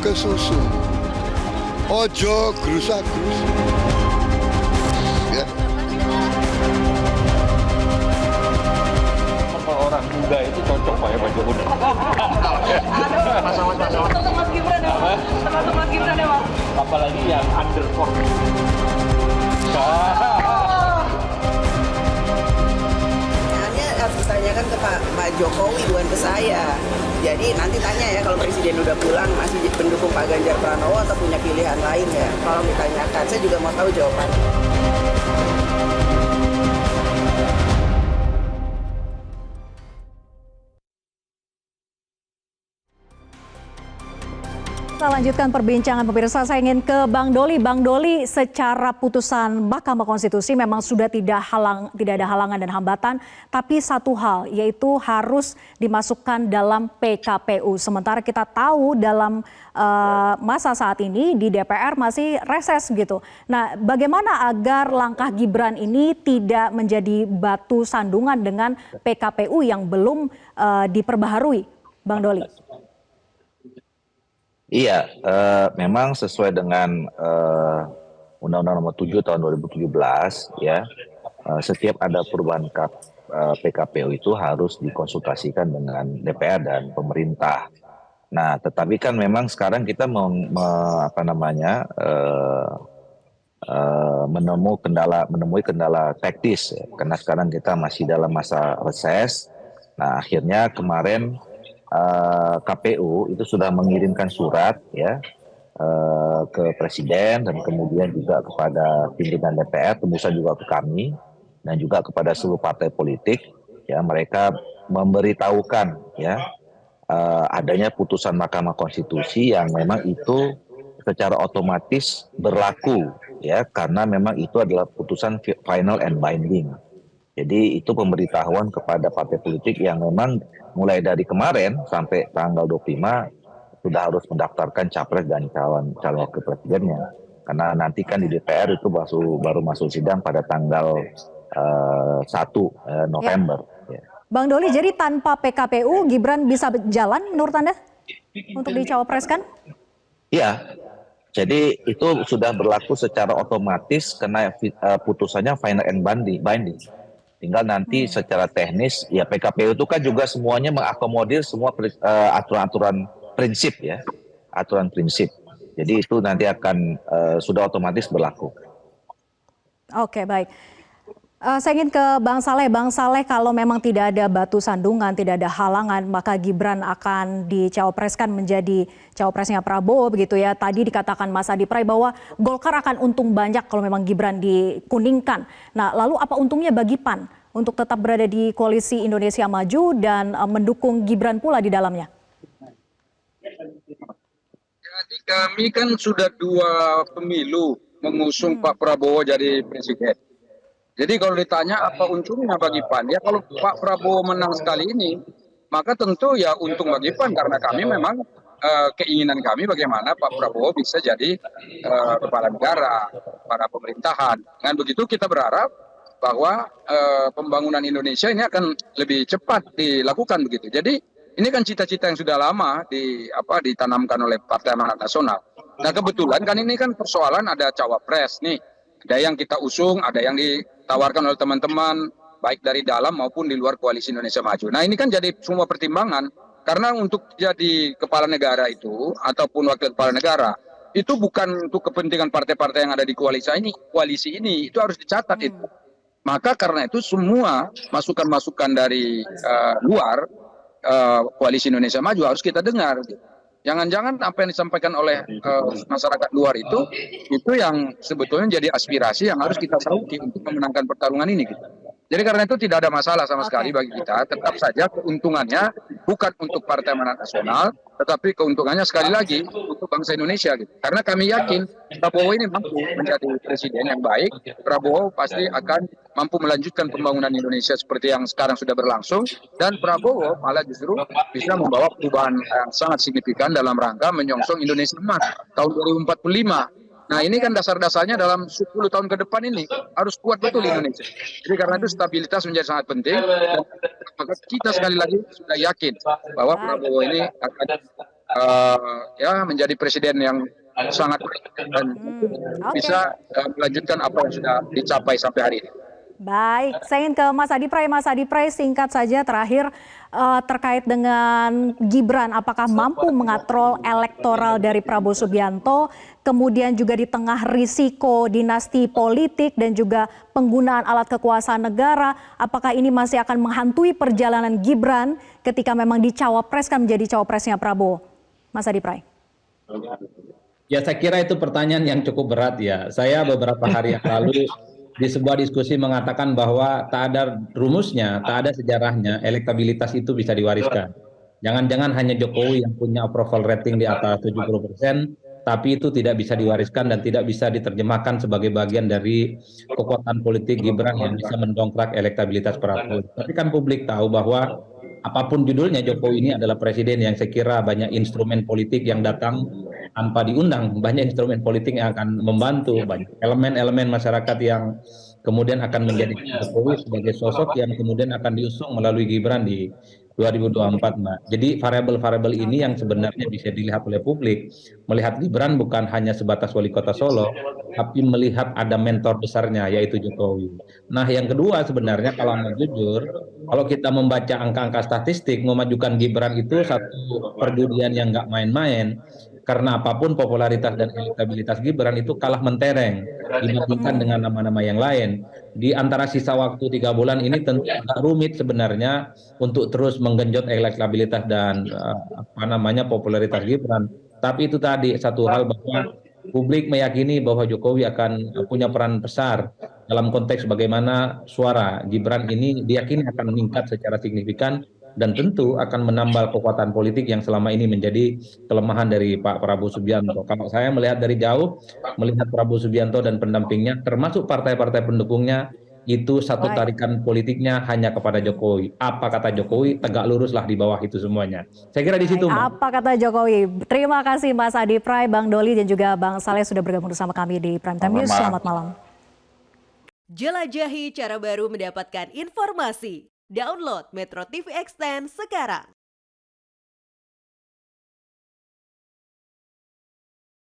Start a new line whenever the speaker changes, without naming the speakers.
kesusu. Ojo gerusak-gerusuk. Ya.
Orang muda itu cocok Pak ya Pak Jokowi.
Termasuk Mas Gibran ya Pak? Termasuk Mas Gibran ya Pak?
Apalagi yang under 40.
Hanya harus ditanyakan ke Pak Jokowi, bukan ke saya. Jadi nanti tanya ya, kalau Presiden udah pulang masih pendukung Pak Ganjar Pranowo atau punya pilihan lain ya. Tolong ditanyakan, saya juga mau tahu jawabannya.
Kita lanjutkan perbincangan pemirsa. Saya ingin ke Bang Doli. Bang Doli, secara putusan Mahkamah Konstitusi memang sudah tidak ada halangan dan hambatan, tapi satu hal yaitu harus dimasukkan dalam PKPU. Sementara kita tahu dalam masa saat ini di DPR masih reses gitu. Nah, bagaimana agar langkah Gibran ini tidak menjadi batu sandungan dengan PKPU yang belum diperbaharui, Bang Doli?
Iya, memang sesuai dengan Undang-Undang Nomor 7 Tahun 2017, ya, setiap ada perubahan PKPU itu harus dikonsultasikan dengan DPR dan pemerintah. Nah, tetapi kan memang sekarang kita menemui kendala teknis, ya, karena sekarang kita masih dalam masa reses. Nah, akhirnya kemarin KPU itu sudah mengirimkan surat ya ke Presiden dan kemudian juga kepada pimpinan DPR, tentu saja juga ke kami dan juga kepada seluruh partai politik ya, mereka memberitahukan ya adanya putusan Mahkamah Konstitusi yang memang itu secara otomatis berlaku ya, karena memang itu adalah putusan final and binding. Jadi itu pemberitahuan kepada partai politik yang memang mulai dari kemarin sampai tanggal 25 sudah harus mendaftarkan capres dan calon wakil presidennya. Karena nanti kan di DPR itu baru masuk sidang pada tanggal 1 November. Ya.
Bang Doli, jadi tanpa PKPU Gibran bisa jalan menurut Anda untuk dicawapreskan?
Iya. Jadi itu sudah berlaku secara otomatis karena putusannya final and binding. Tinggal nanti secara teknis, ya PKPU itu kan juga semuanya mengakomodir semua aturan-aturan prinsip ya, aturan prinsip. Jadi itu nanti akan sudah otomatis berlaku.
Oke, baik. Saya ingin ke Bang Saleh. Bang Saleh, kalau memang tidak ada batu sandungan, tidak ada halangan, maka Gibran akan dicawapreskan menjadi cawapresnya Prabowo begitu ya. Tadi dikatakan Mas Adi Pray bahwa Golkar akan untung banyak kalau memang Gibran dikuningkan. Nah, lalu apa untungnya bagi PAN untuk tetap berada di koalisi Indonesia Maju dan mendukung Gibran pula di dalamnya?
Jadi kami kan sudah 2 pemilu mengusung Pak Prabowo jadi presiden. Jadi kalau ditanya apa untungnya bagi PAN, ya kalau Pak Prabowo menang sekali ini, maka tentu ya untung bagi PAN karena kami memang keinginan kami bagaimana Pak Prabowo bisa jadi kepala negara, kepala pemerintahan. Dengan begitu kita berharap bahwa pembangunan Indonesia ini akan lebih cepat dilakukan begitu. Jadi ini kan cita-cita yang sudah lama ditanamkan oleh Partai Amanat Nasional. Nah kebetulan kan ini kan persoalan ada cawapres nih. Ada yang kita usung, ada yang ditawarkan oleh teman-teman, baik dari dalam maupun di luar koalisi Indonesia Maju. Nah ini kan jadi semua pertimbangan, karena untuk jadi kepala negara itu, ataupun wakil kepala negara, itu bukan untuk kepentingan partai-partai yang ada di koalisi ini, itu harus dicatat itu. Maka karena itu semua masukan-masukan dari luar koalisi Indonesia Maju harus kita dengar. Jangan-jangan apa yang disampaikan oleh masyarakat luar itu yang sebetulnya jadi aspirasi yang harus kita sauti untuk memenangkan pertarungan ini. Gitu. Jadi karena itu tidak ada masalah sama sekali bagi kita. Tetap saja keuntungannya bukan untuk Partai Amanat Nasional, tetapi keuntungannya sekali lagi untuk bangsa Indonesia. Gitu. Karena kami yakin Prabowo ini mampu menjadi presiden yang baik. Prabowo pasti akan mampu melanjutkan pembangunan Indonesia seperti yang sekarang sudah berlangsung. Dan Prabowo malah justru bisa membawa perubahan yang sangat signifikan dalam rangka menyongsong Indonesia Emas tahun 2045. Nah ini kan dasar-dasarnya dalam 10 tahun ke depan ini harus kuat betul Indonesia. Jadi karena itu stabilitas menjadi sangat penting. Dan maka kita sekali lagi sudah yakin bahwa Prabowo ini akan ya menjadi presiden yang sangat baik dan bisa melanjutkan apa yang sudah dicapai sampai hari ini.
Baik, saya ingin ke Mas Adi Pray. Mas Adi Pray, singkat saja terakhir terkait dengan Gibran, apakah mampu mengatrol elektoral dari Prabowo Subianto, kemudian juga di tengah risiko dinasti politik dan juga penggunaan alat kekuasaan negara, apakah ini masih akan menghantui perjalanan Gibran ketika memang dicawapreskan menjadi cawapresnya Prabowo? Mas Adi Pray.
Ya, saya kira itu pertanyaan yang cukup berat ya. Saya beberapa hari yang lalu di sebuah diskusi mengatakan bahwa tak ada rumusnya, tak ada sejarahnya elektabilitas itu bisa diwariskan. Jangan-jangan hanya Jokowi yang punya approval rating di atas 70%, tapi itu tidak bisa diwariskan dan tidak bisa diterjemahkan sebagai bagian dari kekuatan politik Gibran yang bisa mendongkrak elektabilitas Prabowo. Tapi kan publik tahu bahwa apapun judulnya, Jokowi ini adalah presiden yang saya kira banyak instrumen politik yang datang tanpa diundang, banyak instrumen politik yang akan membantu, banyak elemen-elemen masyarakat yang kemudian akan menjadi Jokowi sebagai sosok yang kemudian akan diusung melalui Gibran di 2024, Mbak. Jadi variabel-variabel ini yang sebenarnya bisa dilihat oleh publik, melihat Gibran bukan hanya sebatas wali kota Solo, tapi melihat ada mentor besarnya yaitu Jokowi. Nah, yang kedua sebenarnya kalau mau jujur, kalau kita membaca angka-angka statistik, memajukan Gibran itu satu perjudian yang nggak main-main. Karena apapun popularitas dan elektabilitas Gibran itu kalah mentereng dibandingkan dengan nama-nama yang lain. Di antara sisa waktu 3 bulan ini tentu agak rumit sebenarnya untuk terus menggenjot elektabilitas dan popularitas Gibran. Tapi itu tadi satu hal bahwa publik meyakini bahwa Jokowi akan punya peran besar dalam konteks bagaimana suara Gibran ini diyakini akan meningkat secara signifikan dan tentu akan menambal kekuatan politik yang selama ini menjadi kelemahan dari Pak Prabowo Subianto. Kalau saya melihat dari jauh, melihat Prabowo Subianto dan pendampingnya, termasuk partai-partai pendukungnya, itu satu tarikan politiknya hanya kepada Jokowi. Apa kata Jokowi, tegak luruslah di bawah itu semuanya. Saya kira di situ, Mbak.
Apa kata Jokowi? Terima kasih Mas Adi Pray, Bang Doli dan juga Bang Saleh sudah bergabung bersama kami di Prime Time News. Selamat malam.
Jelajahi cara baru mendapatkan informasi. Download Metro TV Extend sekarang.